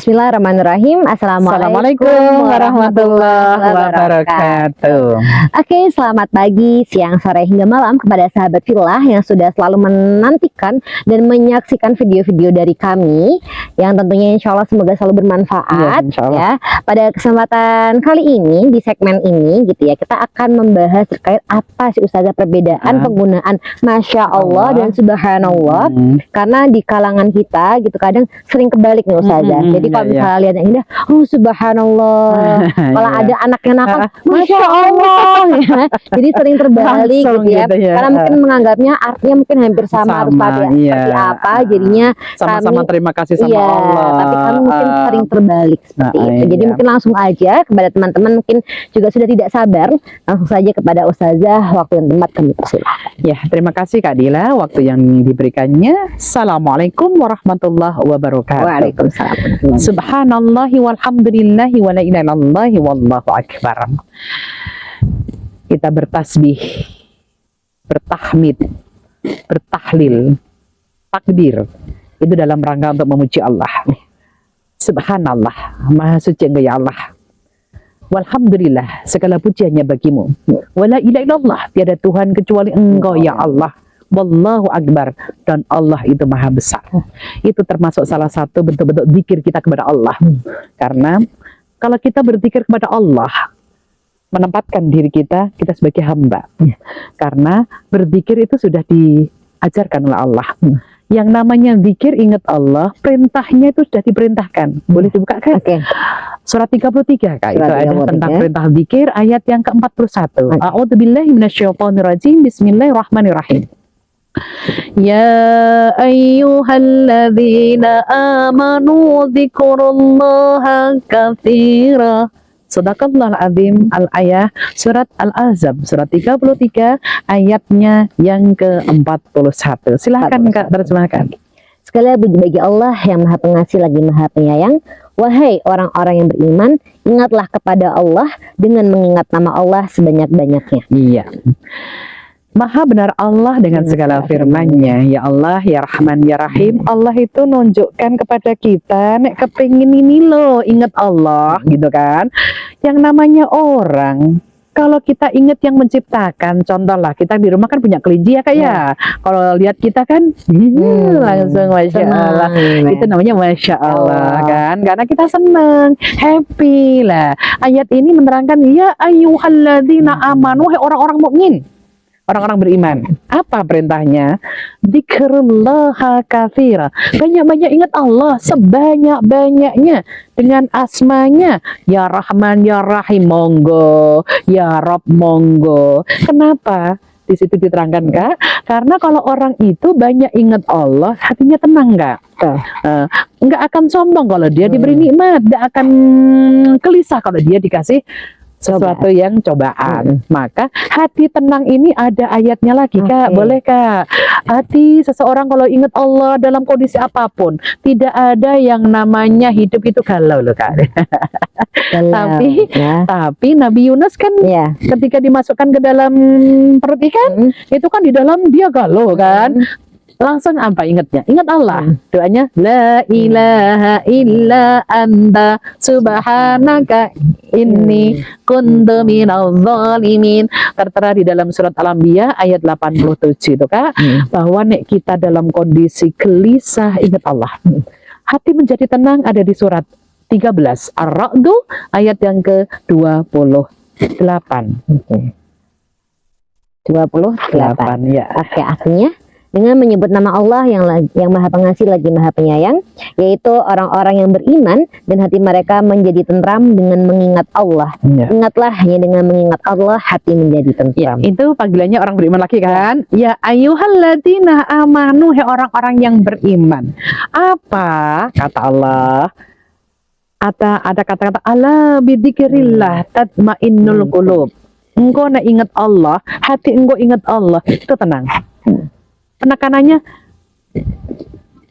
Bismillahirrahmanirrahim. Assalamualaikum warahmatullahi wabarakatuh. Oke, selamat pagi, siang, sore, hingga malam kepada sahabat Fillah yang sudah selalu menantikan dan menyaksikan video-video dari kami yang tentunya insya Allah semoga selalu bermanfaat. Ya, pada kesempatan kali ini di segmen ini gitu ya, kita akan membahas terkait apa sih Ustazah perbedaan penggunaan Masya Allah dan Subhanallah. Karena di kalangan kita gitu kadang sering kebalik nih Ustazah. Jadi kalau misalnya lihat yang indah, oh Subhanallah. Kalau ada anak yang nakal, Masya Allah. Ya. Jadi sering terbalik gitu ya. Karena mungkin menganggapnya artinya mungkin hampir sama harus seperti apa. Jadinya sama-sama terima kasih sama Allah. Tapi kami mungkin sering terbalik seperti itu. Jadi mungkin langsung aja kepada teman-teman mungkin juga sudah tidak sabar, langsung saja kepada Ustazah, waktu yang tempat kami persilahkan. Ya, terima kasih Kak Dila waktu yang diberikannya. Assalamualaikum warahmatullahi wabarakatuh. Waalaikumsalam. Subhanallahi walhamdulillahi wa la ilaha illallah wallahu akbar. Kita bertasbih, bertahmid, bertahlil, takbir. Itu dalam rangka untuk memuji Allah. Subhanallah, maha suci Engkau ya Allah. Walhamdulillah, segala puji hanya bagimu. Wa la ilaha illallah, tiada Tuhan kecuali Engkau ya Allah. Wallahu akbar, dan Allah itu maha besar. Itu termasuk salah satu bentuk-bentuk zikir kita kepada Allah. Karena kalau kita berzikir kepada Allah, menempatkan diri kita sebagai hamba. Karena berzikir itu sudah diajarkan oleh Allah. Yang namanya zikir, ingat Allah, perintahnya itu sudah diperintahkan. Boleh dibuka kan? Surat 33 Kak, itu ada tentang perintah zikir, ayat yang ke-41. A'udzubillahi minasyaitonirrajim, bismillahirrahmanirrahim. Ya ayyuhalladzina amanu dzikrullaha katsira. Shadaqallahul azim. Al-ayah surat Al-Ahzab surat 33 ayatnya yang ke-41. Silakan Kak, terjemahkan. Segala puji bagi Allah yang Maha Pengasih lagi Maha Penyayang. Wahai orang-orang yang beriman, ingatlah kepada Allah dengan mengingat nama Allah sebanyak-banyaknya. Iya. Maha benar Allah dengan segala firman-Nya. Ya Allah, ya Rahman, ya Rahim. Allah itu nunjukkan kepada kita, nek kepingin ini loh, ingat Allah, gitu kan. Yang namanya orang, kalau kita ingat yang menciptakan, contoh lah, kita di rumah kan punya kelinci ya Kak ya. Kalau lihat kita kan, langsung Masya Allah. Itu namanya Masya Allah kan. Karena kita senang, happy lah. Ayat ini menerangkan, ya ayyuhalladzina amanu, wahai orang-orang mukmin. Orang-orang beriman, apa perintahnya? Dzikrullaha katsira. Banyak-banyak ingat Allah sebanyak-banyaknya dengan asmanya. Ya Rahman, ya Rahim, monggo. Ya Rob, monggo. Kenapa? Di situ diterangkan Kak, karena kalau orang itu banyak ingat Allah, hatinya tenang Kak. Nggak akan sombong kalau dia diberi nikmat, nggak akan gelisah kalau dia dikasih sesuatu yang cobaan. Maka hati tenang ini ada ayatnya lagi Kak. Boleh Kak? Hati seseorang kalau ingat Allah dalam kondisi apapun, tidak ada yang namanya hidup itu galau loh Kak. Tapi Nabi Yunus kan ketika dimasukkan ke dalam perut ikan, itu kan di dalam dia galau kan. Langsung apa ingatnya? Ingat Allah. Doanya la ilaha illa anta subhanaka inni kuntu minadh dhalimin. Tertera di dalam surat Al-Anbiya ayat 87 itu Kak, bahwa nek kita dalam kondisi gelisah ingat Allah. Hati menjadi tenang ada di surat 13 Ar-Ra'd ayat yang ke-28. 28 ya. Oke, artinya dengan menyebut nama Allah yang Maha Pengasih lagi Maha Penyayang, yaitu orang-orang yang beriman dan hati mereka menjadi tentram dengan mengingat Allah. Ingatlah, hanya dengan mengingat Allah hati menjadi tentram. Itu panggilannya orang beriman lagi kan? Ya ayyuhalladzina amanu, hai orang-orang yang beriman. Apa kata Allah? Ada kata-kata ala bidzikrillah tatmainnul qulub. Engkau nak ingat Allah, hati engkau ingat Allah, itu tenang. Penekanannya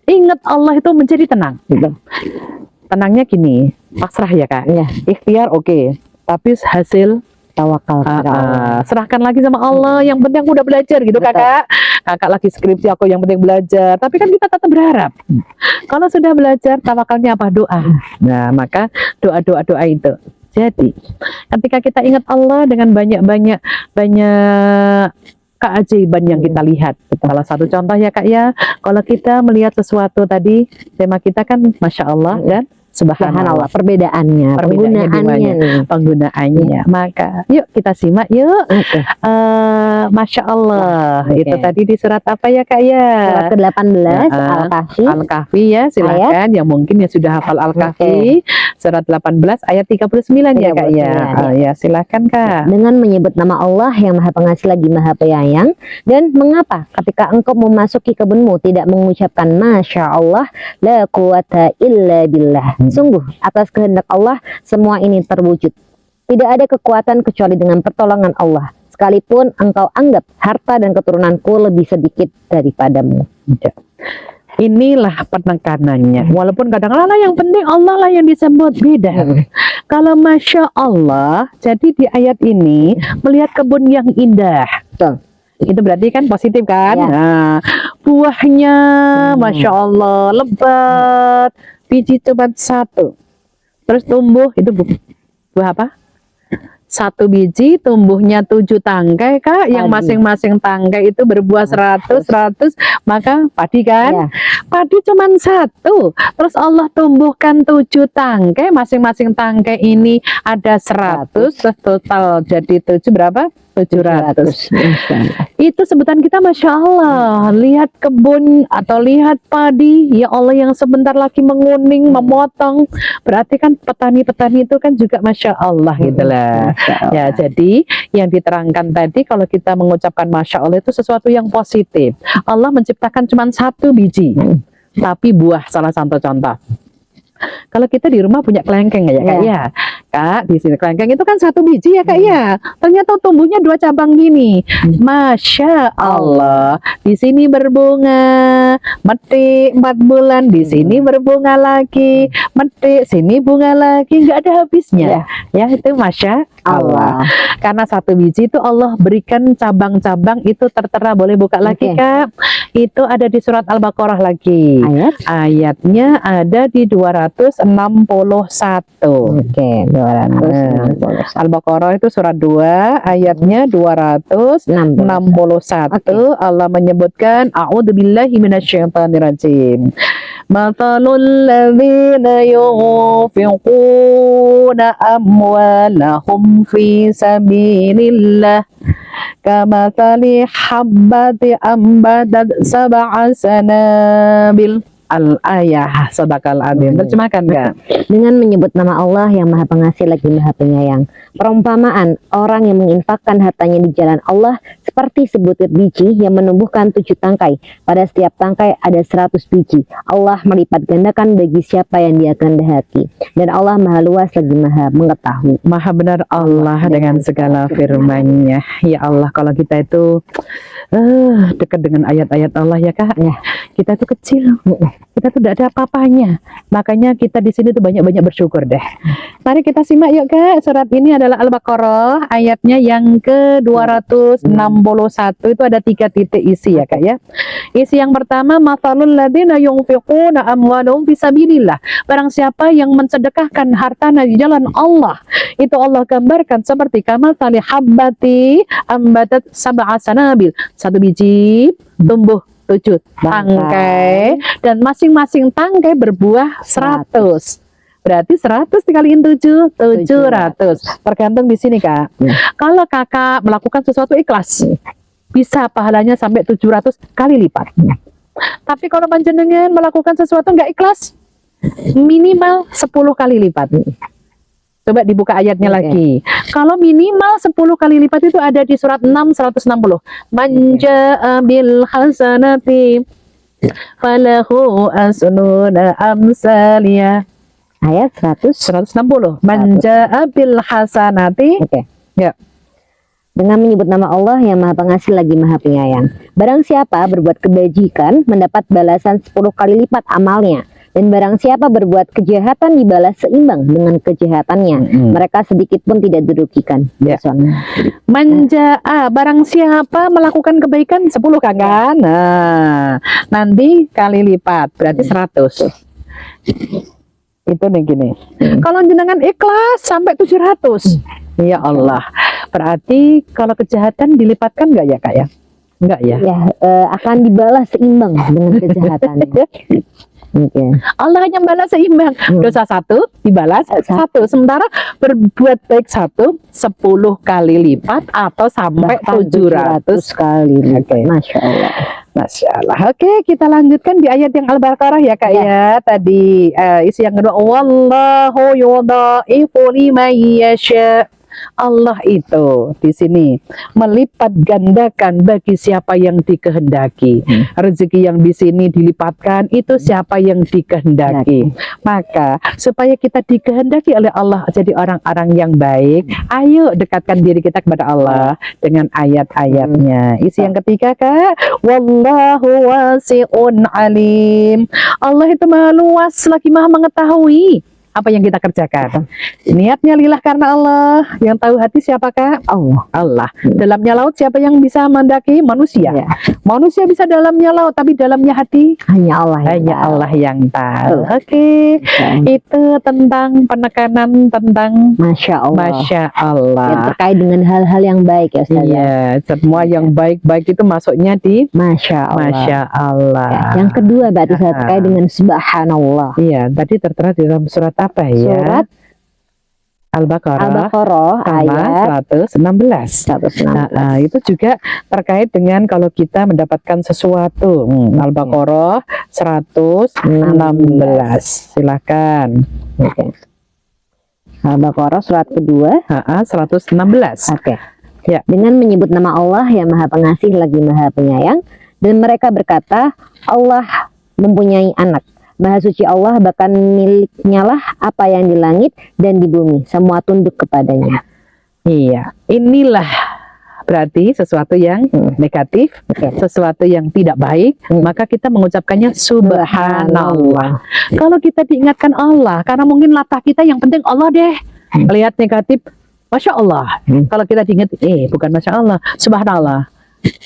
ingat Allah itu menjadi tenang. Tenangnya gini, pasrah ya Kak. Ikhtiar oke, tapi hasil tawakal kepada Allah. Serahkan lagi sama Allah. Yang penting aku udah belajar gitu Kakak. kakak lagi skripsi, aku yang penting belajar. Tapi kan kita tetap berharap. Kalau sudah belajar, tawakalnya apa? Doa. Nah, maka doa itu. Jadi, ketika kita ingat Allah dengan banyak keajaiban yang kita lihat. Salah satu contoh ya Kak ya, kalau kita melihat sesuatu tadi, tema kita kan Masya Allah dan Subhanallah. Perbedaannya penggunaannya nih. Penggunaannya. Maka yuk kita simak yuk. Masya Allah. Itu tadi di surat apa ya Kak ya? Surat ke-18 Al-Kahfi. Al-Kahfi ya, silakan yang mungkin yang sudah hafal Al-Kahfi. Surat 18 ayat 39 ya Kak ya. Ya silakan Kak. Dengan menyebut nama Allah yang Maha Pengasih lagi Maha Penyayang, dan mengapa ketika engkau memasuki kebunmu tidak mengucapkan Masya Allah la quwata illa billah. Sungguh atas kehendak Allah semua ini terwujud. Tidak ada kekuatan kecuali dengan pertolongan Allah. Sekalipun engkau anggap harta dan keturunanku lebih sedikit daripadamu. Inilah penekanannya. Walaupun kadang-kadang yang penting Allah lah yang disebut, beda. Kalau Masya Allah, jadi di ayat ini melihat kebun yang indah. Betul. Itu berarti kan positif kan? Ya. Nah, buahnya Masya Allah lebat, biji cuma satu, terus tumbuh itu buah apa? Satu biji tumbuhnya 7 tangkai Kak, yang masing-masing tangkai itu berbuah 100, maka padi kan? Ya. Padi cuma satu, terus Allah tumbuhkan 7 tangkai, masing-masing tangkai ini ada 100, terus total jadi 7 berapa? 700. Itu sebutan kita Masya Allah. Lihat kebun atau lihat padi, ya Allah yang sebentar lagi menguning, memotong. Berarti kan petani-petani itu kan juga Masya Allah gitu lah. Ya, jadi yang diterangkan tadi kalau kita mengucapkan Masya Allah itu sesuatu yang positif. Allah menciptakan cuma 1 biji, tapi buah, salah satu contoh. Kalau kita di rumah punya kelengkeng ya Kak ya. Kak, di sini kelengkeng itu kan 1 biji ya Kak ya. Ternyata tumbuhnya 2 cabang gini. Masya Allah. Di sini berbunga, metik 4 bulan, di sini berbunga lagi, metik, sini bunga lagi, nggak ada habisnya. Ya, itu Masya Allah. Karena 1 biji itu Allah berikan cabang-cabang itu tertera. Boleh buka lagi Kak. Itu ada di surat Al-Baqarah lagi. Ayatnya ada di 261. Al-Baqarah itu surat 2, ayatnya 261. Allah menyebutkan a'udzubillahi minasyaitonirrajim. Mathalul ladzina yunfiquna amwalahum fi sabilillah kamathali habbati ambatat sab'a sanabil. Al-ayah sadaqal adzim. Terjemahkan Kak. Dengan menyebut nama Allah yang Maha Pengasih lagi Maha Penyayang. Perumpamaan orang yang menginfakkan hartanya di jalan Allah seperti sebutir biji yang menumbuhkan 7 tangkai. Pada setiap tangkai ada 100 biji. Allah melipat gandakan bagi siapa yang Dia kehendaki. Dan Allah Maha luas lagi Maha mengetahui. Maha benar Allah dengan segala firman-Nya. Ya Allah, kalau kita itu dekat dengan ayat-ayat Allah ya Kak. Kita itu kecil. Kita tuh tidak ada apa-apanya. Makanya kita di sini tuh banyak-banyak bersyukur deh. Mari kita simak yuk Kak. Surat ini adalah Al-Baqarah, ayatnya yang ke-261. Itu ada 3 titik isi ya Kak ya. Isi yang pertama, mathalul ladzina yunfiquna amwalahum fisabilillah. Barang siapa yang mensedekahkan hartanya di jalan Allah, itu Allah gambarkan seperti kamathali habbati ambatat sab'a sanabil. 1 biji tumbuh 7 tangkai, dan masing-masing tangkai berbuah 100. Berarti 100 dikaliin 7, 700. Tergantung di sini Kak. Kalau Kakak melakukan sesuatu ikhlas, bisa pahalanya sampai 700 kali lipat. Tapi kalau panjenengan melakukan sesuatu nggak ikhlas, minimal 10 kali lipat. Coba dibuka ayatnya lagi. Kalau minimal 10 kali lipat itu ada di surat 6 160. Manja bil hasanati falahu asnuna amsalia. Ayat 160. Manja bil hasanati. Ya. Dengan menyebut nama Allah yang Maha Pengasih lagi Maha Penyayang. Barang siapa berbuat kebajikan mendapat balasan 10 kali lipat amalnya. Dan barang siapa berbuat kejahatan dibalas seimbang dengan kejahatannya. Mereka sedikit pun tidak dirugikan. Ya. Barang siapa melakukan kebaikan 10 kan? Nah, nanti kali lipat berarti 100. Itu nih gini. Kalau jenengan ikhlas sampai 700. Ya Allah. Berarti kalau kejahatan dilipatkan enggak ya, Kak ya? Enggak ya? Ya, akan dibalas seimbang dengan kejahatannya. Okay. Allah hanya balas seimbang. Dosa 1 dibalas 1. Sementara berbuat baik 1 10 kali lipat atau sampai 700 kali. Okay. Masya Allah. Masya Allah. Oke, kita lanjutkan di ayat yang Al-Baqarah ya, Kak ya. Tadi isi yang kedua, wallahu yudha'ifu liman yasha. Allah itu di sini melipat gandakan bagi siapa yang dikehendaki. Rezeki yang di sini dilipatkan itu siapa yang dikehendaki. Maka supaya kita dikehendaki oleh Allah jadi orang-orang yang baik, ayo dekatkan diri kita kepada Allah dengan ayat-ayatnya. Isi yang ketiga, Kak, wallahu wasi'un alim. Allah itu maha luas lagi maha mengetahui apa yang kita kerjakan. Niatnya lillah karena Allah. Yang tahu hati siapa, Kak? Allah. Dalamnya laut siapa yang bisa mendaki? Manusia. Manusia bisa dalamnya laut, tapi dalamnya hati hanya Allah yang tahu. Oke. Itu tentang penekanan tentang Masya Allah. Yang terkait dengan hal-hal yang baik ya Ustaz. Iya, semua yang baik-baik itu masuknya di Masya Allah. Yang kedua berarti terkait dengan subhanallah. Iya, tadi tertera di dalam surat apa ya? Surat Al-Baqarah ayat 116. Itu juga terkait dengan kalau kita mendapatkan sesuatu. Al-Baqarah 116. Silakan. Al-Baqarah surat kedua 116. Ya. Dengan menyebut nama Allah yang Maha Pengasih lagi Maha Penyayang, dan mereka berkata Allah mempunyai anak. Maha suci Allah, bahkan miliknya lah apa yang di langit dan di bumi, semua tunduk kepadanya. Iya, inilah berarti sesuatu yang negatif, sesuatu yang tidak baik, maka kita mengucapkannya subhanallah. Kalau kita diingatkan Allah, karena mungkin latah kita yang penting Allah deh. Lihat negatif, Masya Allah. Kalau kita diingat, bukan Masya Allah, subhanallah.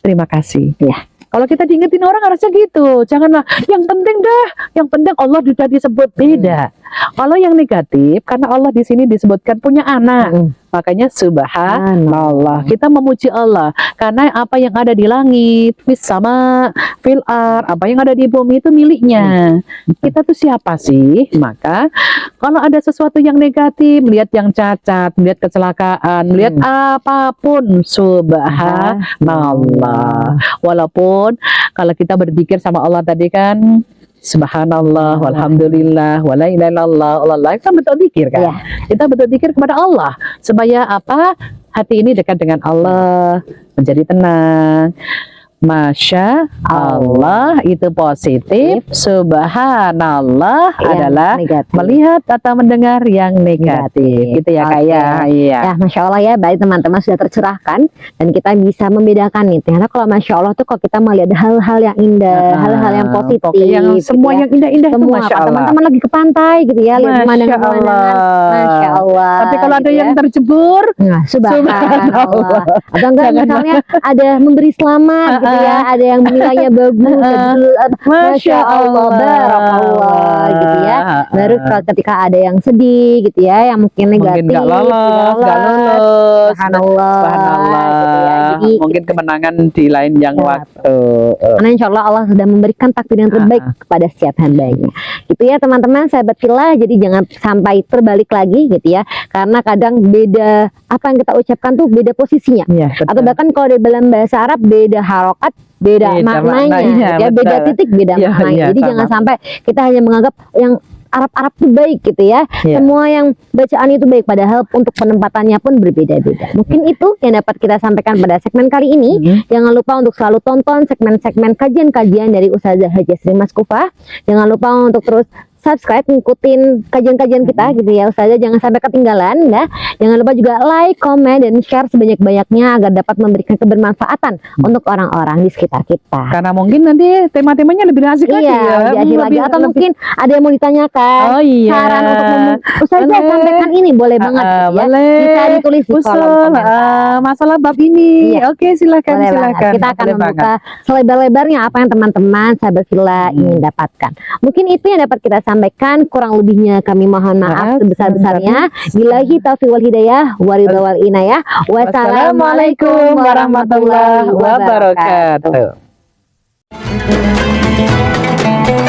Terima kasih. Ya. Kalau kita diingetin orang harusnya gitu, janganlah yang penting dah, yang penting Allah sudah disebut beda. Kalau yang negatif, karena Allah di sini disebutkan punya anak, makanya subhanallah. Kita memuji Allah karena apa yang ada di langit, fis sama, fil ar, apa yang ada di bumi itu miliknya. Kita tuh siapa sih? Maka kalau ada sesuatu yang negatif, melihat yang cacat, melihat kecelakaan, melihat apapun, subhanallah. Walaupun kalau kita berzikir sama Allah tadi kan, subhanallah, walhamdulillah, wala ilaha illallah, Allah, kita betul zikir kan? Kita betul zikir kepada Allah supaya apa? Hati ini dekat dengan Allah, menjadi tenang. Masya Allah itu positif, subhanallah adalah negatif. Melihat atau mendengar yang negatif. Gitu ya, Kak ya. Ya, Masya Allah ya, baik teman-teman sudah tercerahkan dan kita bisa membedakan nih. Karena kalau Masya Allah tuh kalau kita melihat hal-hal yang indah, hal-hal yang positif, yang semua yang indah-indah itu Masya Allah. Teman-teman lagi ke pantai gitu ya, lihat pemandangan-pemandangan, Masya Allah. Tapi kalau ada yang terjebur, subhanallah. Atau enggak misalnya ada memberi selamat gitu ya, ada yang nilainya bagus, Masya Allah, barakallah gitu ya. Baru ketika ada yang sedih gitu ya, yang mungkin negatif, mungkin gak lolos, subhanallah, gitu ya. Jadi mungkin kemenangan di lain yang waktu. Karena insya Allah Allah sudah memberikan takdir yang terbaik kepada setiap hambanya. Gitu ya teman-teman, sahabat fillah. Jadi jangan sampai terbalik lagi gitu ya. Karena kadang beda apa yang kita ucapkan tuh beda posisinya. Atau bahkan kalau di dalam bahasa Arab beda harokat, beda maknanya, ya beda titik, beda maknanya. Jadi jangan sampai kita hanya menganggap yang Arab itu baik gitu ya. Semua yang bacaan itu baik, padahal untuk penempatannya pun berbeda-beda. Mungkin itu yang dapat kita sampaikan pada segmen kali ini. Jangan lupa untuk selalu tonton segmen-segmen kajian-kajian dari Ustazah Hajah Sri Maskufah. Jangan lupa untuk terus subscribe, ngikutin kajian-kajian kita gitu ya Ustazah, jangan sampai ketinggalan ya. Jangan lupa juga like, comment, dan share sebanyak-banyaknya agar dapat memberikan kebermanfaatan untuk orang-orang di sekitar kita. Karena mungkin nanti tema-temanya lebih asik lagi ya. Lebih asik lagi, atau mungkin ada yang mau ditanyakan, Oh iya. saran untuk Ustazah Boleh. sampaikan ini, boleh banget gitu ya. Boleh. Bisa ditulis di kolom Usul komentar. masalah bab ini. Iya. Oke, silakan Boleh silakan. banget. Kita akan Boleh membuka banget. selebar-lebarnya apa yang teman-teman sahabat Villa ingin dapatkan. Mungkin itu yang dapat kita sampaikan, kurang lebihnya kami mohon maaf sebesar-besarnya. Billahi taufiq wal hidayah, waridha wal inayah. Wassalamualaikum warahmatullahi wabarakatuh. wabarakatuh.